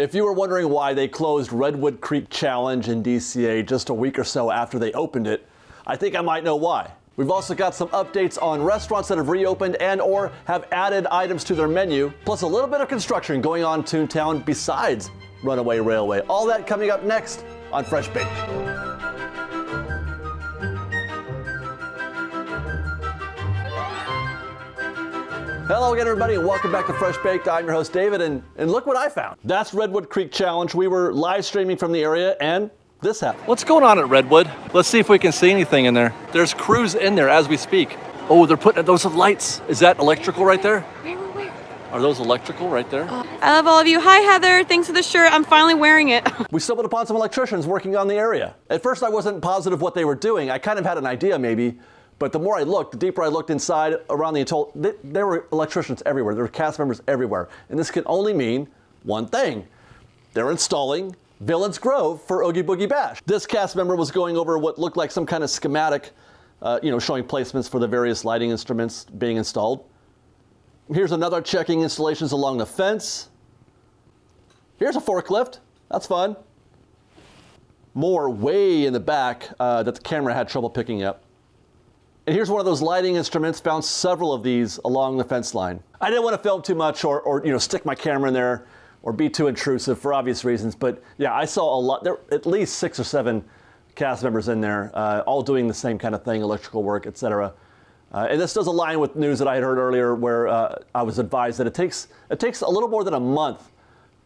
If you were wondering why they closed Redwood Creek Challenge in DCA just a week or so after they opened it, I think I might know why. We've also got some updates on restaurants that have reopened and or have added items to their menu, plus a little bit of construction going on in ToonTown besides Runaway Railway. All that coming up next on Fresh Baked. Hello again, everybody, and welcome back to Fresh Baked. I'm your host, David, and look what I found. That's Redwood Creek Challenge. We were live streaming from the area, and this happened. What's going on at Redwood? Let's see if we can see anything in there. There's crews in there as we speak. Oh, they're putting those lights. Is that electrical right there? Where? Are those electrical right there? I love all of you. Hi, Heather. Thanks for the shirt. I'm finally wearing it. We stumbled upon some electricians working on the area. At first, I wasn't positive what they were doing. I kind of had an idea, maybe. But the more I looked, the deeper I looked inside around the atoll, there were electricians everywhere. There were cast members everywhere. And this can only mean one thing. They're installing Villains Grove for Oogie Boogie Bash. This cast member was going over what looked like some kind of schematic, showing placements for the various lighting instruments being installed. Here's another checking installations along the fence. Here's a forklift. That's fun. More way in the back that the camera had trouble picking up. And here's one of those lighting instruments, found several of these along the fence line. I didn't want to film too much or stick my camera in there or be too intrusive for obvious reasons. But yeah, I saw a lot, there were at least 6 or 7 cast members in there, all doing the same kind of thing, electrical work, etc. And this does align with news that I had heard earlier where I was advised that it takes a little more than a month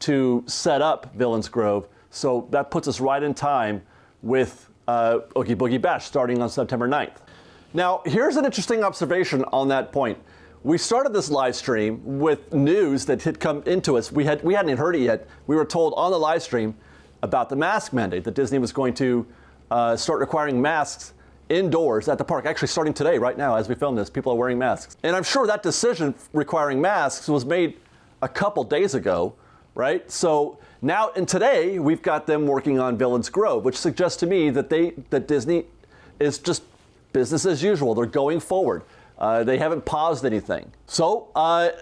to set up Villains Grove. So that puts us right in time with Oogie Boogie Bash starting on September 9th. Now, here's an interesting observation on that point. We started this live stream with news that had come into us. We hadn't heard it yet. We were told on the live stream about the mask mandate, that Disney was going to start requiring masks indoors at the park. Actually, starting today, right now, as we film this, people are wearing masks. And I'm sure that decision requiring masks was made a couple days ago, right? So now and today, we've got them working on Villains Grove, which suggests to me that Disney is just business as usual. They're going forward. They haven't paused anything. So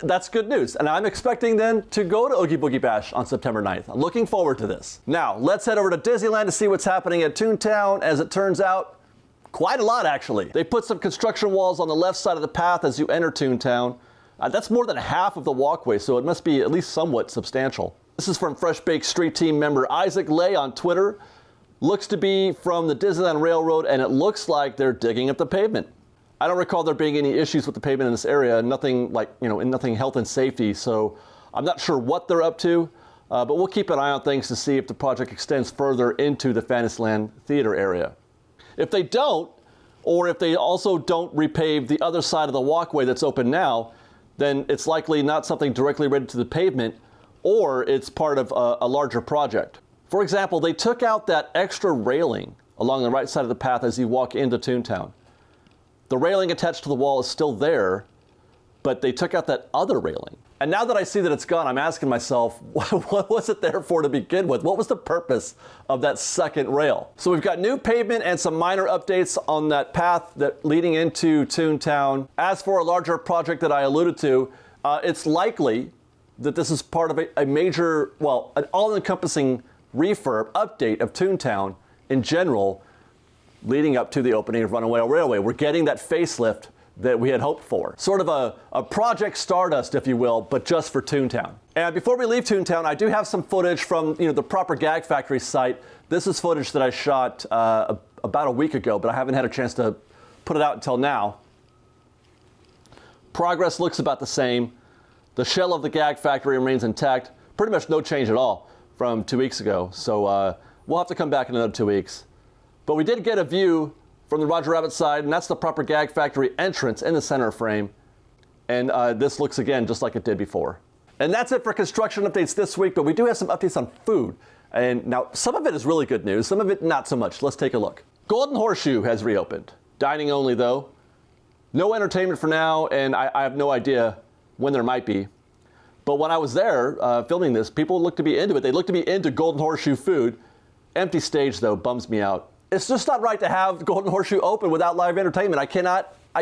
that's good news. And I'm expecting then to go to Oogie Boogie Bash on September 9th. I'm looking forward to this. Now, let's head over to Disneyland to see what's happening at ToonTown. As it turns out, quite a lot actually. They put some construction walls on the left side of the path as you enter ToonTown. That's more than half of the walkway, so it must be at least somewhat substantial. This is from Fresh Baked Street Team member Isaac Lay on Twitter. Looks to be from the Disneyland Railroad, and it looks like they're digging up the pavement. I don't recall there being any issues with the pavement in this area, nothing like, nothing health and safety, so I'm not sure what they're up to, but we'll keep an eye on things to see if the project extends further into the Fantasyland Theater area. If they don't, or if they also don't repave the other side of the walkway that's open now, then it's likely not something directly related to the pavement, or it's part of a larger project. For example, they took out that extra railing along the right side of the path as you walk into ToonTown. The railing attached to the wall is still there, but they took out that other railing. And now that I see that it's gone, I'm asking myself, what was it there for to begin with? What was the purpose of that second rail? So we've got new pavement and some minor updates on that path leading into ToonTown. As for a larger project that I alluded to, it's likely that this is part of a major, an all-encompassing refurb update of ToonTown in general, leading up to the opening of Runaway Railway. We're getting that facelift that we had hoped for. Sort of a Project Stardust, if you will, but just for ToonTown. And before we leave ToonTown, I do have some footage from the proper Gag Factory site. This is footage that I shot about a week ago, but I haven't had a chance to put it out until now. Progress looks about the same. The shell of the Gag Factory remains intact. Pretty much no change at all from 2 weeks ago. So we'll have to come back in another 2 weeks. But we did get a view from the Roger Rabbit side, and that's the proper Gag Factory entrance in the center frame. And this looks again just like it did before. And that's it for construction updates this week, but we do have some updates on food. And now some of it is really good news, some of it not so much. Let's take a look. Golden Horseshoe has reopened. Dining only though. No entertainment for now, and I have no idea when there might be. But when I was there filming this, people looked to be into it. They looked to be into Golden Horseshoe food. Empty stage though bums me out. It's just not right to have Golden Horseshoe open without live entertainment. I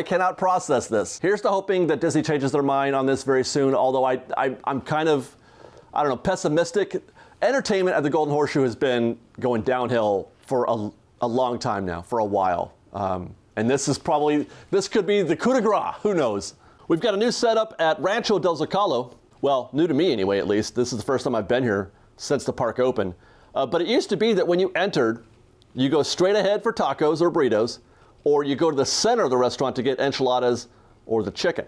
cannot process this. Here's to hoping that Disney changes their mind on this very soon, although I'm kind of, I don't know, pessimistic. Entertainment at the Golden Horseshoe has been going downhill for a long time now, for a while. And this could be the coup de grace, who knows? We've got a new setup at Rancho del Zocalo. Well, new to me anyway, at least. This is the first time I've been here since the park opened. But it used to be that when you entered, you go straight ahead for tacos or burritos, or you go to the center of the restaurant to get enchiladas or the chicken.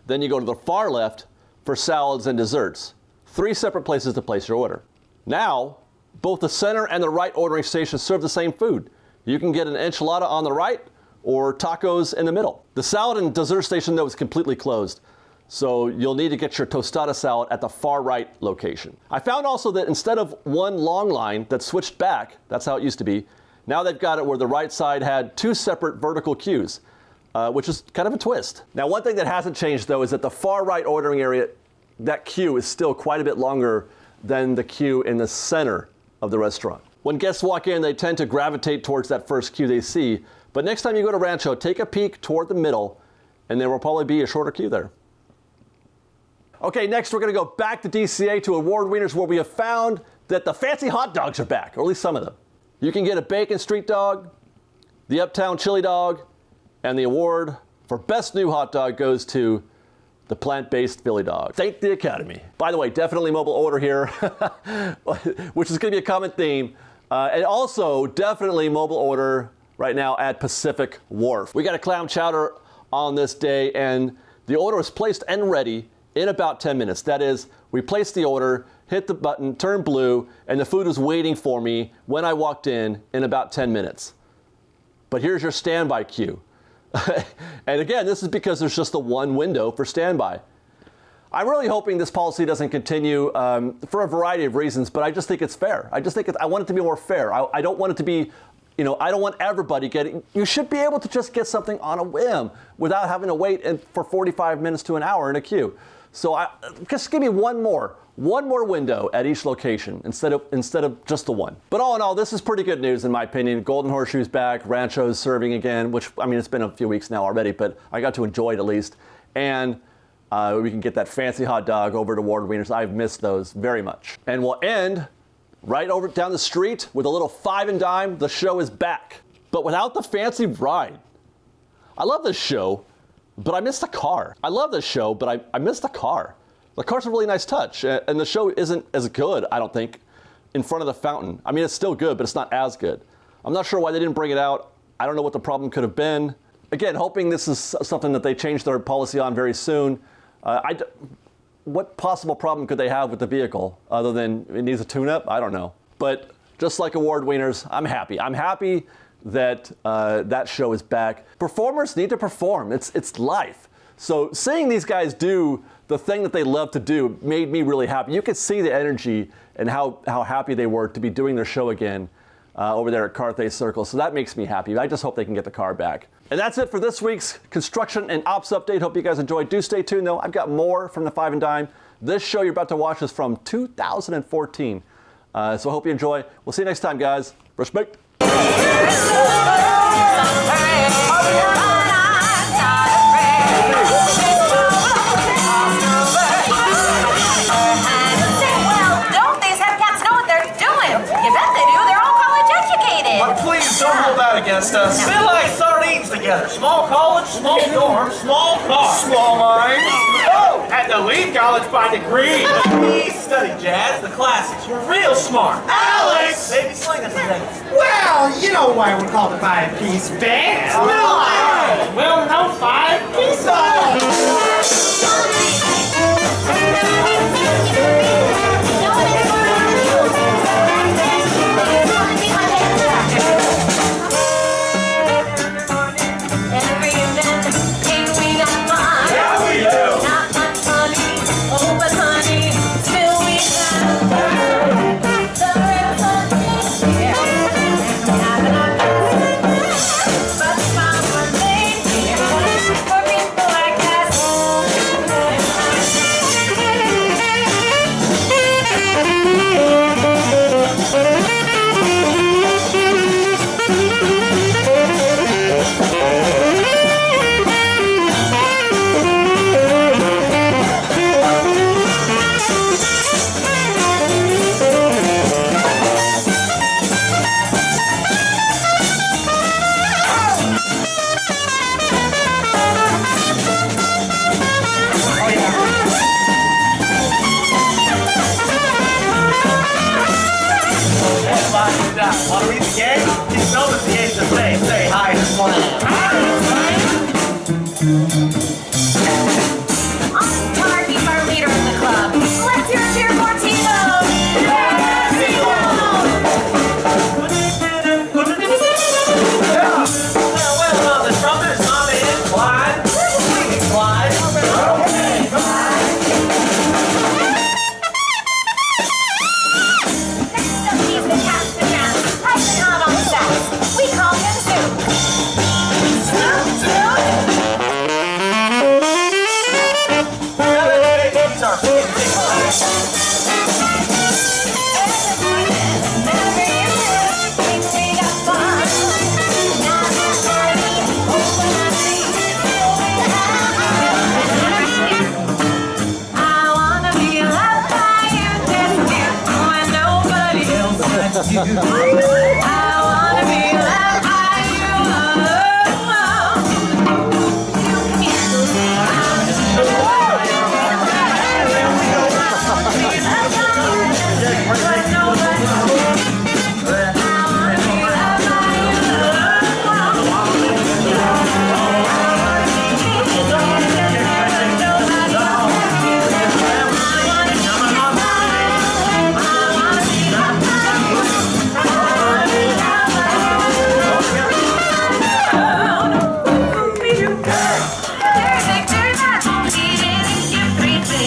Then you go to the far left for salads and desserts. 3 separate places to place your order. Now, both the center and the right ordering stations serve the same food. You can get an enchilada on the right or tacos in the middle. The salad and dessert station, though, is completely closed. So you'll need to get your tostada salad at the far right location. I found also that instead of one long line that switched back, that's how it used to be, now they've got it where the right side had 2 separate vertical queues, which is kind of a twist. Now, one thing that hasn't changed, though, is that the far right ordering area, that queue is still quite a bit longer than the queue in the center of the restaurant. When guests walk in, they tend to gravitate towards that first queue they see. But next time you go to Rancho, take a peek toward the middle, and there will probably be a shorter queue there. Okay, next we're going to go back to DCA to Award Wieners, where we have found that the fancy hot dogs are back, or at least some of them. You can get a bacon street dog, the Uptown chili dog, and the award for best new hot dog goes to the plant-based Philly dog. Thank the Academy. By the way, definitely mobile order here, which is going to be a common theme. And also, definitely mobile order right now at Pacific Wharf. We got a clam chowder on this day, and the order is placed and ready in about 10 minutes. That is, we placed the order, hit the button, turned blue, and the food was waiting for me when I walked in about 10 minutes. But here's your standby queue. And again, this is because there's just the one window for standby. I'm really hoping this policy doesn't continue for a variety of reasons, but I just think it's fair. I want it to be more fair. I don't want it to be, I don't want everybody getting, you should be able to just get something on a whim without having to wait for 45 minutes to an hour in a queue. So just give me one more window at each location instead of just the one. But all in all, this is pretty good news in my opinion. Golden Horseshoe's back, Rancho's serving again, which, I mean, it's been a few weeks now already, but I got to enjoy it at least. And we can get that fancy hot dog over to Award Wieners. I've missed those very much. And we'll end right over down the street with a little 5 and dime. The show is back, but without the fancy ride. I love this show, but I missed the car. I love this show, but I missed the car. The car's a really nice touch, and the show isn't as good, I don't think, in front of the fountain. I mean, it's still good, but it's not as good. I'm not sure why they didn't bring it out. I don't know what the problem could have been. Again, hoping this is something that they change their policy on very soon. What possible problem could they have with the vehicle other than it needs a tune-up? I don't know. But just like Award Wieners, I'm happy. I'm happy that that show is back. Performers need to perform. It's life. So seeing these guys do the thing that they love to do made me really happy. You could see the energy and how happy they were to be doing their show again over there at Carthay Circle. So that makes me happy. I just hope they can get the car back. And that's it for this week's construction and ops update. Hope you guys enjoyed. Do stay tuned though. I've got more from the 5 and dime. This show you're about to watch is from 2014. So I hope you enjoy. We'll see you next time, guys. FreshBaked. Please don't hold that against us. Feel like sardines together. Small college, small dorm, small car, small mind. Oh, at the Elite College by degree. We study jazz, the classics. We're real smart. Alex! Baby, sling us today. Well, you know why we're called a 5-piece band. Well, no 5-piece Want to read the game? You know what the game's to say. Say hi to Slam. Marky's our leader in the club. Let's hear a cheer for Tito! Well, the trumpet is on the incline. Please, Clyde. Okay, bye. Next up, he's the cat's pajamas. Tyson hot on the stats. We call him Zoom. Zoom, Zoom. These are I wanna be loved by you, just you, when nobody else likes you. I wanna be loved by you, You come here.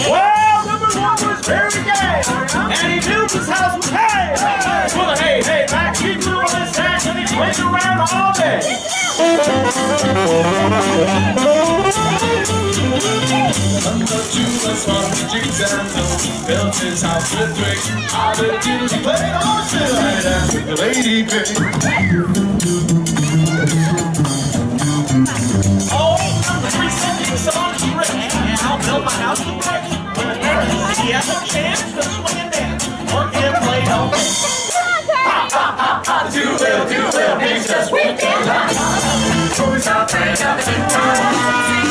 Well, number one was very gay, and he knew his house was hay. Well, hey, back he blew on his sack and he played around all day. Built his house with bricks. Out of Judy played Horseshoe and danced with the lady pig. Oh, number three said he was on the brick, and I'll build my house with bricks. But he has a chance to swing and dance, or can play home. Two little pigs just weekend. Who's afraid of the big time?